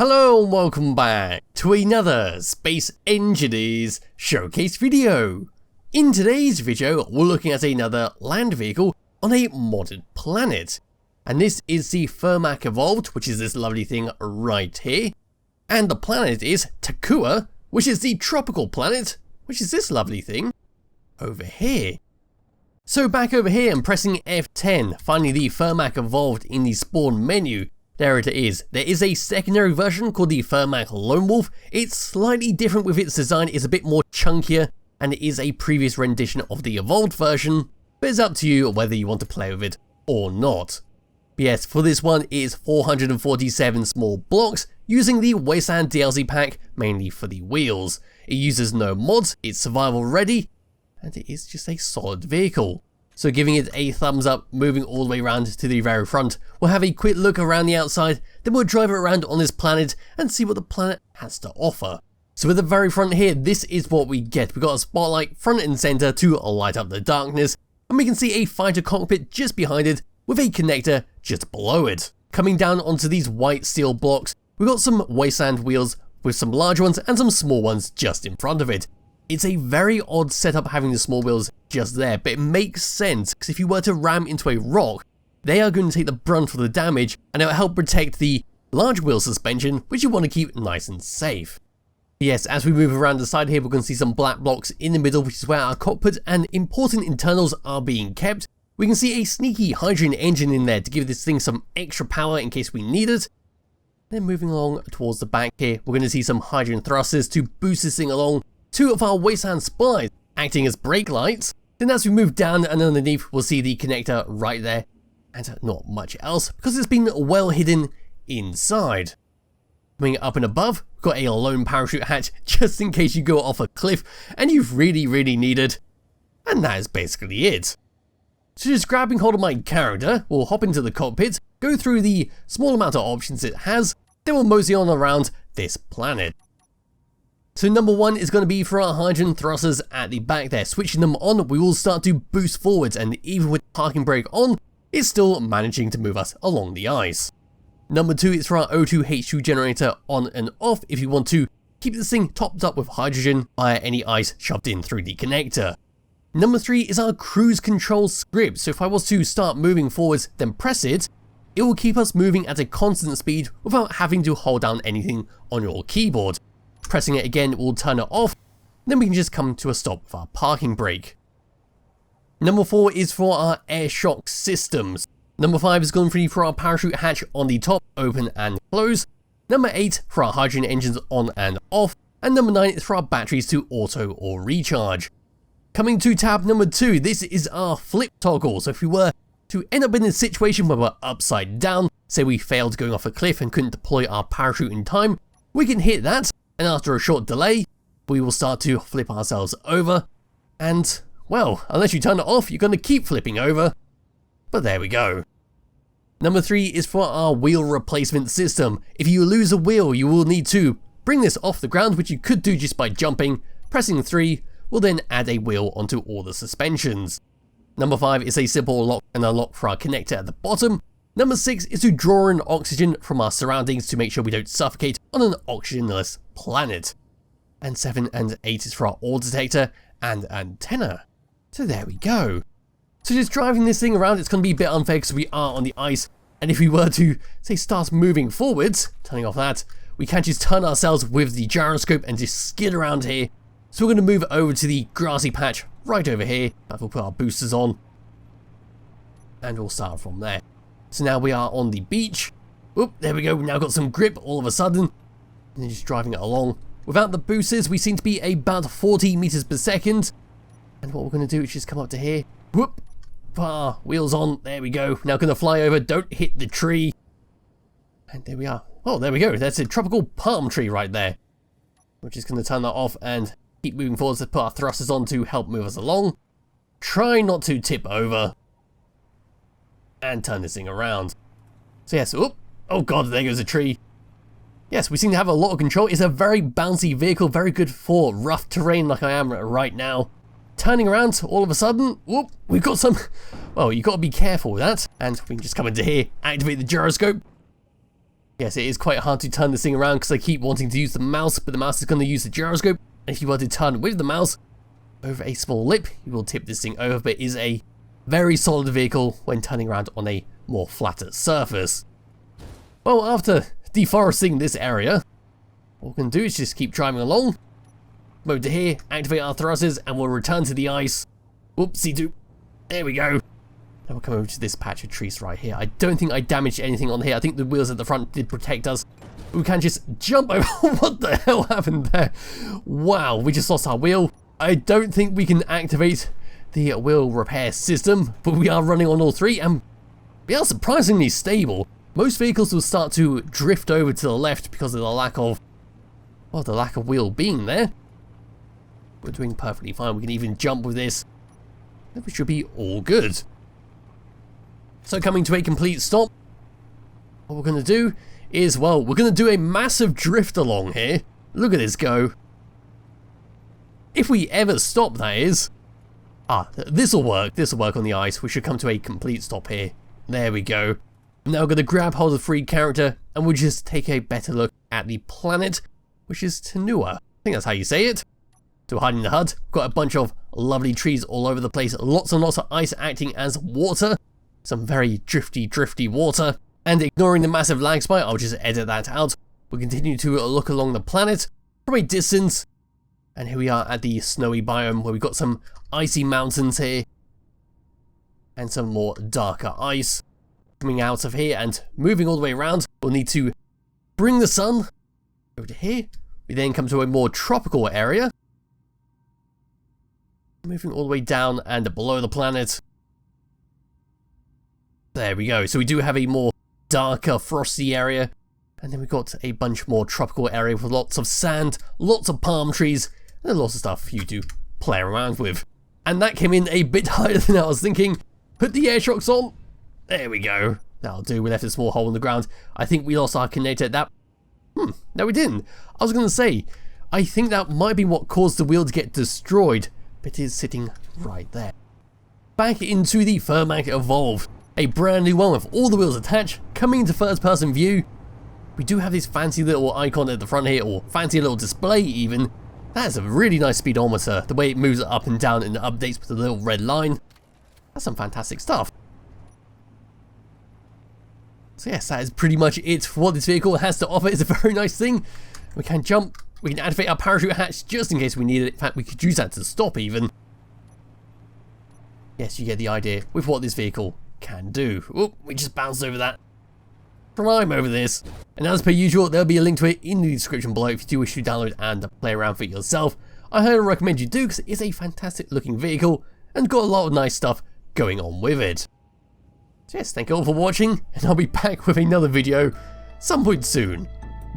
Hello and welcome back to another Space Engineers showcase video. In today's video, we're looking at another land vehicle on a modded planet. And this is the Fermac Evolved, which is this lovely thing right here. And the planet is Takua, which is the tropical planet, which is this lovely thing over here. So back over here, I'm pressing F10, finding the Fermac Evolved in the spawn menu. There it is. There is a secondary version called the Fermac Lone Wolf. It's slightly different with its design, it's a bit more chunkier, and it is a previous rendition of the evolved version, but it's up to you whether you want to play with it or not. But yes, for this one it is 447 small blocks using the Wasteland DLC pack, mainly for the wheels. It uses no mods, it's survival ready, and it is just a solid vehicle. So giving it a thumbs up, moving all the way around to the very front, we'll have a quick look around the outside, then we'll drive it around on this planet and see what the planet has to offer. So at the very front here, this is what we get. We've got a spotlight front and center to light up the darkness, and we can see a fighter cockpit just behind it with a connector just below it. Coming down onto these white steel blocks, we've got some Wasteland wheels with some large ones and some small ones just in front of it. It's a very odd setup having the small wheels just there, but it makes sense because if you were to ram into a rock, they are going to take the brunt of the damage and it will help protect the large wheel suspension, which you want to keep nice and safe. Yes, as we move around the side here, we're going to see some black blocks in the middle, which is where our cockpit and important internals are being kept. We can see a sneaky hydrogen engine in there to give this thing some extra power in case we need it. Then moving along towards the back here, we're going to see some hydrogen thrusters to boost this thing along. Two of our Wasteland spies acting as brake lights. Then as we move down and underneath, we'll see the connector right there, and not much else because it's been well hidden inside. Coming up and above, we've got a lone parachute hatch just in case you go off a cliff and you really need it. And that is basically it. So just grabbing hold of my character, we'll hop into the cockpit, go through the small amount of options it has, then we'll mosey on around this planet. So number one is going to be for our hydrogen thrusters at the back there. Switching them on, we will start to boost forwards, and even with parking brake on, it's still managing to move us along the ice. Number two is for our O2 H2 generator on and off if you want to keep this thing topped up with hydrogen via any ice shoved in through the connector. Number three is our cruise control script. So if I was to start moving forwards, then press it, it will keep us moving at a constant speed without having to hold down anything on your keyboard. Pressing it again will turn it off, then we can just come to a stop with our parking brake. Number four is for our air shock systems. Number five is going free for our parachute hatch on the top, open and close. Number eight for our hydrogen engines on and off. And number nine is for our batteries to auto or recharge. Coming to tab number two, this is our flip toggle. So if we were to end up in a situation where we're upside down, say we failed going off a cliff and couldn't deploy our parachute in time, we can hit that. And after a short delay, we will start to flip ourselves over, and, well, unless you turn it off, you're going to keep flipping over, but there we go. Number three is for our wheel replacement system. If you lose a wheel, you will need to bring this off the ground, which you could do just by jumping. Pressing 3 will then add a wheel onto all the suspensions. Number 5 is a simple lock and unlock for our connector at the bottom. Number 6 is to draw in oxygen from our surroundings to make sure we don't suffocate on an oxygenless planet. And 7 and 8 is for our ore detector and antenna. So there we go. So just driving this thing around, it's going to be a bit unfair because we are on the ice. And if we were to, say, start moving forwards, turning off that, we can't just turn ourselves with the gyroscope and just skid around here. So we're going to move over to the grassy patch right over here. We'll put our boosters on. And we'll start from there. So now we are on the beach. Oop, there we go, we've now got some grip all of a sudden. And then just driving it along. Without the boosters, we seem to be about 40 meters per second. And what we're going to do is just come up to here. Whoop, wheels on, there we go. Now going to fly over, don't hit the tree. And there we are. Oh, there we go, that's a tropical palm tree right there. We're just going to turn that off and keep moving forward to put our thrusters on to help move us along. Try not to tip over. And turn this thing around. So yes, oh god, there goes a tree. Yes, we seem to have a lot of control. It's a very bouncy vehicle, very good for rough terrain like I am right now. Turning around, all of a sudden, whoop, we've got some, well, you've got to be careful with that. And we can just come into here, activate the gyroscope. Yes, it is quite hard to turn this thing around because I keep wanting to use the mouse, but the mouse is going to use the gyroscope. And if you were to turn with the mouse over a small lip, you will tip this thing over, but it is a very solid vehicle when turning around on a more flatter surface. Well, after deforesting this area, what we're going to do is just keep driving along, move to here, activate our thrusters, and we'll return to the ice. Whoopsie-doo. There we go. Now we'll come over to this patch of trees right here. I don't think I damaged anything on here. I think the wheels at the front did protect us. We can just jump over. What the hell happened there? Wow, we just lost our wheel. I don't think we can activate the wheel repair system, but we are running on all three, and we are surprisingly stable. Most vehicles will start to drift over to the left because of the lack of, well, the lack of wheel being there. We're doing perfectly fine. We can even jump with this. We should be all good. So coming to a complete stop, what we're going to do is, well, we're going to do a massive drift along here. Look at this go. If we ever stop, that is. This will work. This will work on the ice. We should come to a complete stop here. There we go. Now we're going to grab hold of the free character and we'll just take a better look at the planet, which is Takua. I think that's how you say it. So hiding the HUD, got a bunch of lovely trees all over the place. Lots and lots of ice acting as water. Some very drifty water. And ignoring the massive lag spike, I'll just edit that out. We'll continue to look along the planet from a distance. And here we are at the snowy biome where we've got some icy mountains here. And some more darker ice. Coming out of here and moving all the way around, we'll need to bring the sun over to here. We then come to a more tropical area. Moving all the way down and below the planet. There we go. So we do have a more darker, frosty area. And then we've got a bunch more tropical area with lots of sand, lots of palm trees, and lots of stuff for you to play around with. And that came in a bit higher than I was thinking. Put the air shocks on. There we go. That'll do. We left a small hole in the ground. I think we lost our connector at that. No, we didn't. I was going to say, I think that might be what caused the wheel to get destroyed. But it is sitting right there. Back into the Fermac Evolve. A brand new one with all the wheels attached, coming into first person view. We do have this fancy little icon at the front here, or fancy little display even. That is a really nice speedometer. The way it moves up and down in the updates with the little red line. That's some fantastic stuff. So yes, that is pretty much it for what this vehicle has to offer. It's a very nice thing. We can jump, we can activate our parachute hatch just in case we need it. In fact, we could use that to stop even. Yes, you get the idea with what this vehicle can do. Oh, we just bounced over that. Climb over this. And as per usual, there'll be a link to it in the description below if you do wish to download and play around for it yourself. I highly recommend you do because it is a fantastic looking vehicle and got a lot of nice stuff going on with it. So yes, thank you all for watching, and I'll be back with another video some point soon.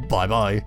Bye bye.